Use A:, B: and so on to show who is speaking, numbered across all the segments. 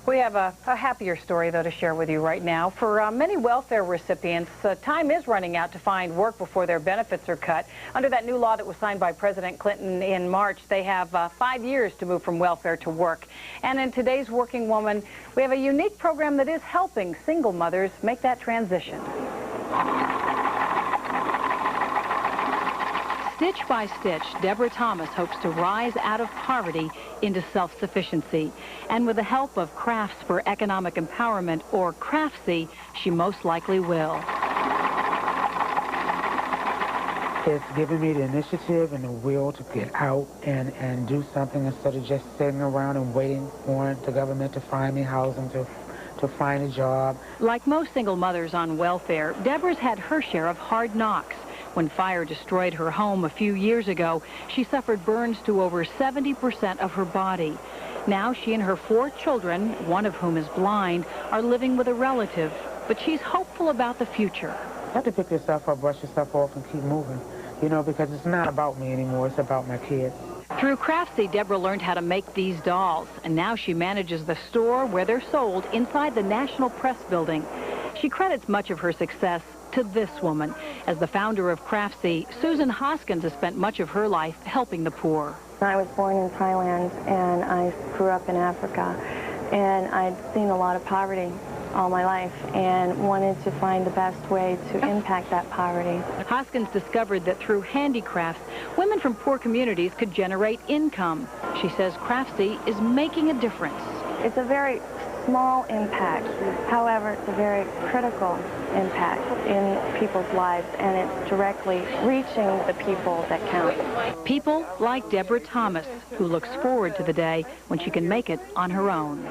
A: We have a happier story, though, to share with you right now. For many welfare recipients, time is running out to find work before their benefits are cut. Under that new law that was signed by President Clinton in March, they have 5 years to move from welfare to work. And in today's Working Woman, we have a unique program that is helping single mothers make that transition. Stitch by stitch, Deborah Thomas hopes to rise out of poverty into self-sufficiency. And with the help of Crafts for Economic Empowerment, or CRAFC, she most likely will.
B: It's given me the initiative and the will to get out and do something instead of just sitting around and waiting for the government to find me housing, to find a job. Like most single mothers on welfare, Deborah's had her share of hard knocks. When fire destroyed her home a few years ago, she suffered burns to over 70% of her body. Now she and her 4 children, one of whom is blind, are living with a relative, but she's hopeful about the future. You have to pick yourself up, brush yourself off, and keep moving, you know, because it's not about me anymore, it's about my kids. Through CRAFC, Deborah learned how to make these dolls, and now she manages the store where they're sold inside the National Press Building. She credits much of her success to this woman. As the founder of CRAFC, Susan Hoskins has spent much of her life helping the poor. I was born in Thailand, and I grew up in Africa, and I'd seen a lot of poverty all my life and wanted to find the best way to impact that poverty. Hoskins discovered that through handicrafts, women from poor communities could generate income. She says CRAFC is making a difference. It's a very small impact. However, it's a very critical impact in people's lives, and it's directly reaching the people that count. People like Deborah Thomas, who looks forward to the day when she can make it on her own.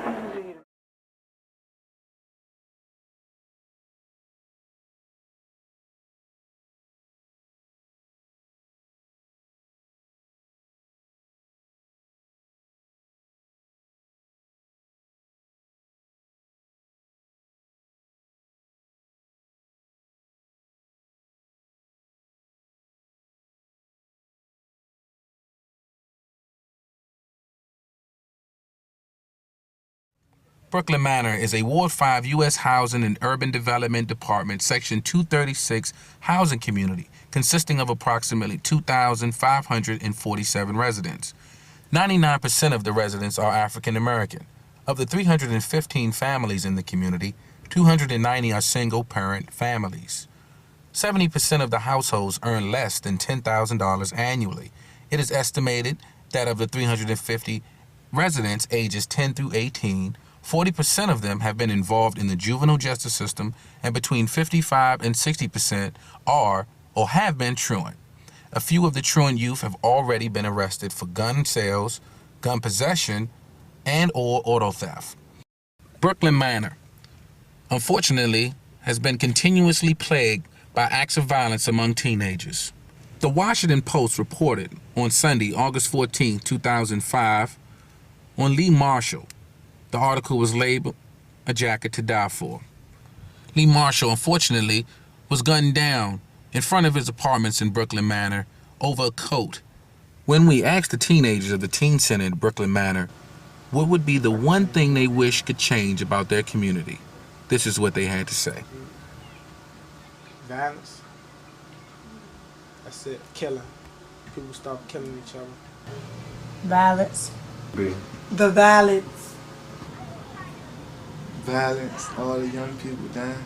C: Brooklyn Manor is a Ward 5 U.S. Housing and Urban Development Department Section 236 housing community consisting of approximately 2,547 residents. 99% of the residents are African American. Of the 315 families in the community, 290 are single-parent families. 70% of the households earn less than $10,000 annually. It is estimated that of the 350 residents ages 10 through 18, 40% of them have been involved in the juvenile justice system, and between 55 and 60% are or have been truant. A few of the truant youth have already been arrested for gun sales, gun possession, and/or auto theft. Brooklyn Manor, unfortunately, has been continuously plagued by acts of violence among teenagers. The Washington Post reported on Sunday, August 14, 2005, on Lee Marshall. The article was labeled "A Jacket to Die For." Lee Marshall, unfortunately, was gunned down in front of his apartments in Brooklyn Manor over a coat. When we asked the teenagers of the Teen Center at Brooklyn Manor what would be the one thing they wish could change about their community, this is what they had to say.
D: Violence. That's it. Killing. People stop killing each other.
E: Violence.
F: B.
E: The violence.
F: Violence, all the young people dying.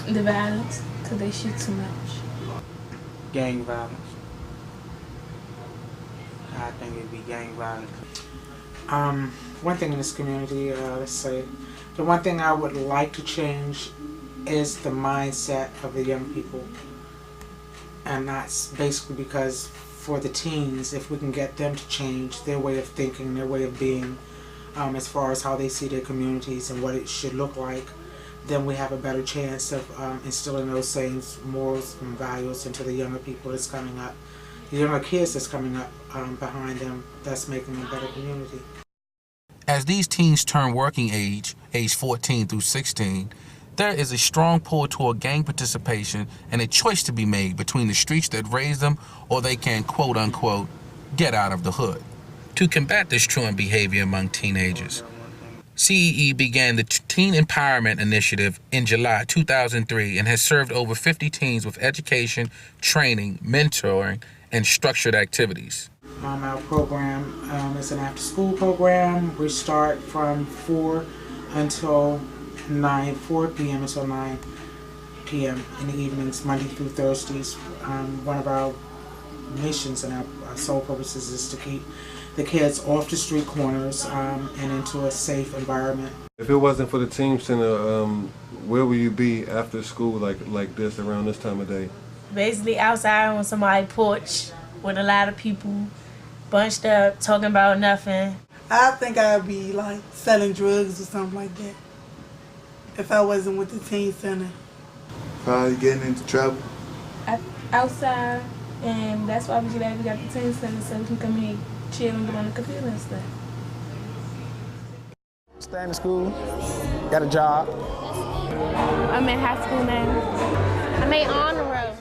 G: The violence, because they shoot too much.
D: Gang violence. I think it'd be gang violence. One thing in this community, let's say, the one thing I would like to change is the mindset of the young people. And that's basically because for the teens, if we can get them to change their way of thinking, their way of being, as far as how they see their communities and what it should look like, then we have a better chance of instilling those same morals and values into the younger people that's coming up, the younger kids that's coming up behind them, that's making a better community.
C: As these teens turn working age 14 through 16, there is a strong pull toward gang participation and a choice to be made between the streets that raised them or they can, quote unquote, get out of the hood. To combat this truant behavior among teenagers, CEE began the Teen Empowerment Initiative in July 2003 and has served over 50 teens with education, training, mentoring, and structured activities.
D: Our program is an after-school program. We start from 4 p.m. until 9 p.m. in the evenings, Monday through Thursdays. One of our missions and our sole purposes is to keep the kids off the street corners and into a safe environment.
H: If it wasn't for the Team Center, where would you be after school like this around this time of day?
E: Basically outside on somebody's porch with a lot of people bunched up talking about nothing.
I: I think I'd be like selling drugs or something like that if I wasn't with the Teen Center.
F: Probably getting into trouble.
G: Outside, and that's why we got the Teen Center so we can come here, chill and get on the computer and stuff.
J: Stay in school, got a job.
G: I'm in high school now. I'm in honor roll.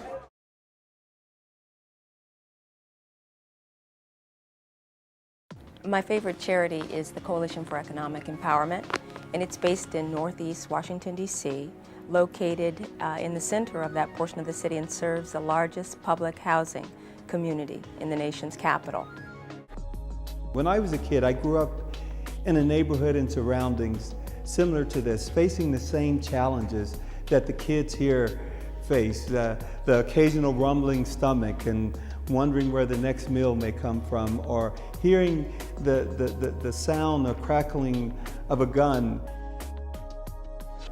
K: My favorite charity is the Coalition for Economic Empowerment, and it's based in Northeast Washington, D.C., located in the center of that portion of the city and serves the largest public housing community in the nation's capital.
L: When I was a kid, I grew up in a neighborhood and surroundings similar to this, facing the same challenges that the kids here face, the occasional rumbling stomach and wondering where the next meal may come from, or hearing the sound or crackling of a gun.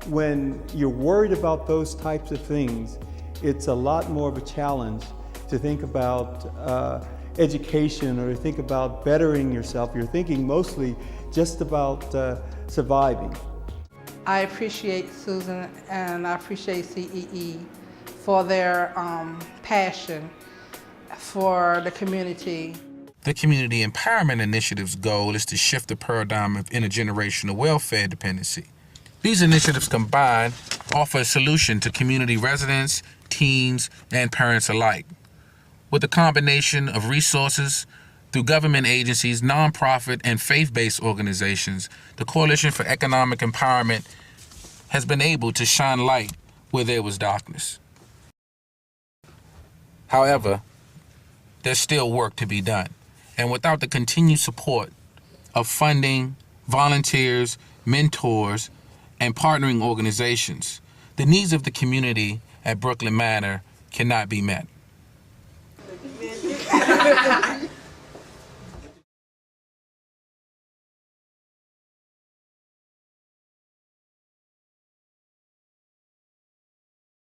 L: When you're worried about those types of things, it's a lot more of a challenge to think about education or to think about bettering yourself. You're thinking mostly just about surviving.
I: I appreciate Susan and I appreciate CEE for their passion for the community.
C: The Community Empowerment Initiative's goal is to shift the paradigm of intergenerational welfare dependency. These initiatives combined offer a solution to community residents, teens, and parents alike. With a combination of resources through government agencies, nonprofit, and faith-based organizations, the Coalition for Economic Empowerment has been able to shine light where there was darkness. However, there's still work to be done. And without the continued support of funding, volunteers, mentors, and partnering organizations, the needs of the community at Brooklyn Manor cannot be met.